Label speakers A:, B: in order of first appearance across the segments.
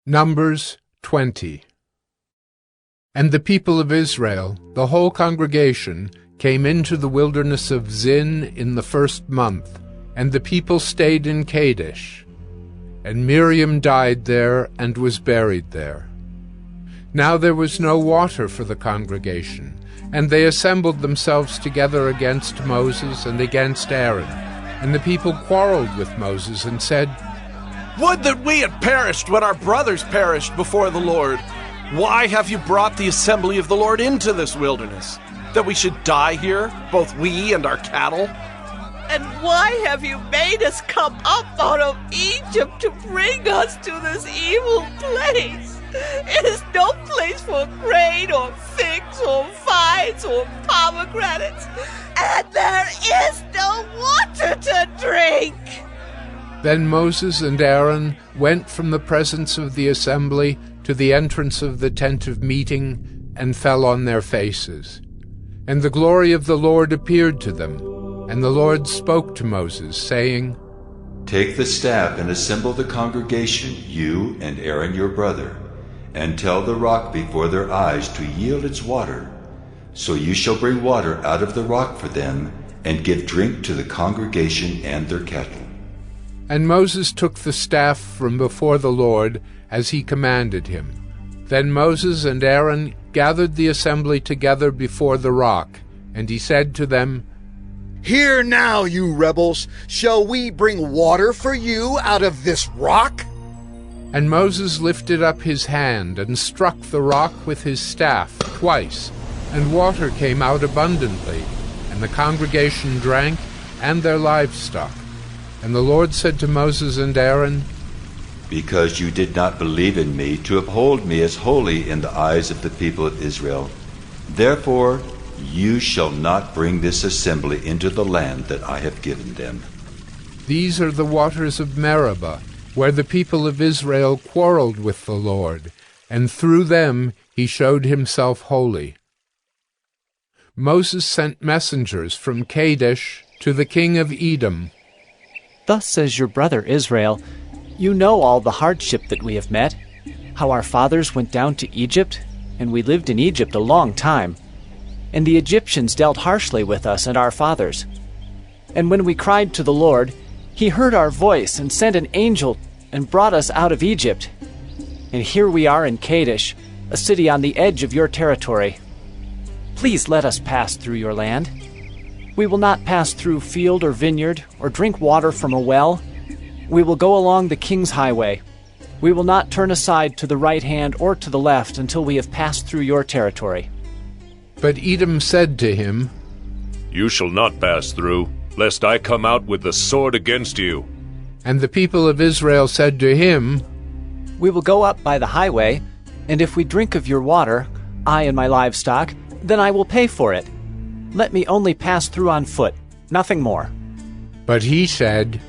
A: Numbers 20. And the people of Israel, the whole congregation, came into the wilderness of Zin in the 1st month, and the people stayed in Kadesh. And Miriam died there and was buried there. Now there was no water for the congregation, and they assembled themselves together against Moses and against Aaron. And the people quarreled with Moses and said,
B: "Would that we had perished when our brothers perished before the Lord! Why have you brought the assembly of the Lord into this wilderness? That we should die here, both we and our cattle?
C: And why have you made us come up out of Egypt to bring us to this evil place? It is no place for grain or figs or vines or pomegranates, and there is no water to drink."
A: Then Moses and Aaron went from the presence of the assembly to the entrance of the tent of meeting and fell on their faces. And the glory of the Lord appeared to them. And the Lord spoke to Moses, saying,
D: "Take the staff and assemble the congregation, you and Aaron your brother, and tell the rock before their eyes to yield its water. So you shall bring water out of the rock for them, and give drink to the congregation and their cattle."
A: And Moses took the staff from before the Lord, as he commanded him. Then Moses and Aaron gathered the assembly together before the rock, and he said to them,
E: "Hear now, you rebels, shall we bring water for you out of this rock?"
A: And Moses lifted up his hand and struck the rock with his staff twice, and water came out abundantly, and the congregation drank, and their livestock. And the Lord said to Moses and Aaron,
D: "Because you did not believe in me to uphold me as holy in the eyes of the people of Israel, therefore you shall not bring this assembly into the land that I have given them."
A: These are the waters of Meribah, where the people of Israel quarreled with the Lord, and through them he showed himself holy. Moses sent messengers from Kadesh to the king of Edom.
F: "Thus says your brother Israel, you know all the hardship that we have met, how our fathers went down to Egypt, and we lived in Egypt a long time. And the Egyptians dealt harshly with us and our fathers. And when we cried to the Lord, he heard our voice and sent an angel and brought us out of Egypt. And here we are in Kadesh, a city on the edge of your territory. Please let us pass through your land. We will not pass through field or vineyard or drink water from a well. We will go along the king's highway. We will not turn aside to the right hand or to the left until we have passed through your territory."
A: But Edom said to him,
G: "You shall not pass through, lest I come out with the sword against you."
A: And the people of Israel said to him,
F: "We will go up by the highway, and if we drink of your water, I and my livestock, then I will pay for it. Let me only pass through on foot, nothing more."
A: But he said,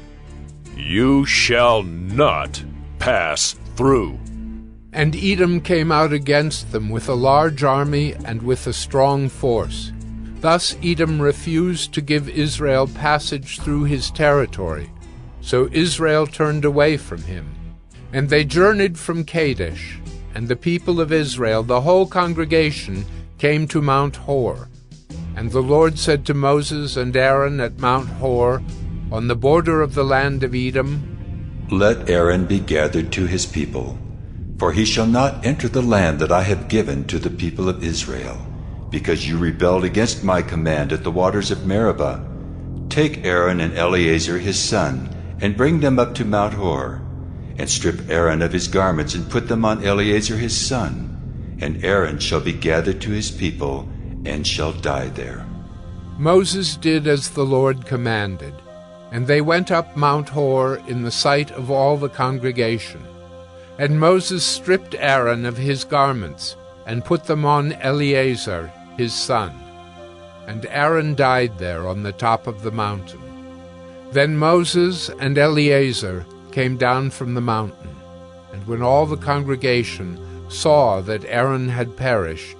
G: "You shall not pass through."
A: And Edom came out against them with a large army and with a strong force. Thus Edom refused to give Israel passage through his territory. So Israel turned away from him. And they journeyed from Kadesh, and the people of Israel, the whole congregation, came to Mount Hor. And the Lord said to Moses and Aaron at Mount Hor, on the border of the land of Edom,
D: "Let Aaron be gathered to his people, for he shall not enter the land that I have given to the people of Israel, because you rebelled against my command at the waters of Meribah. Take Aaron and Eleazar his son, and bring them up to Mount Hor, and strip Aaron of his garments and put them on Eleazar his son, and Aaron shall be gathered to his people, and shall die there."
A: Moses did as the Lord commanded, and they went up Mount Hor in the sight of all the congregation. And Moses stripped Aaron of his garments, and put them on Eleazar his son. And Aaron died there on the top of the mountain. Then Moses and Eleazar came down from the mountain, and when all the congregation saw that Aaron had perished,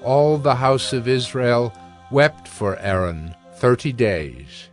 A: all the house of Israel wept for Aaron 30 days.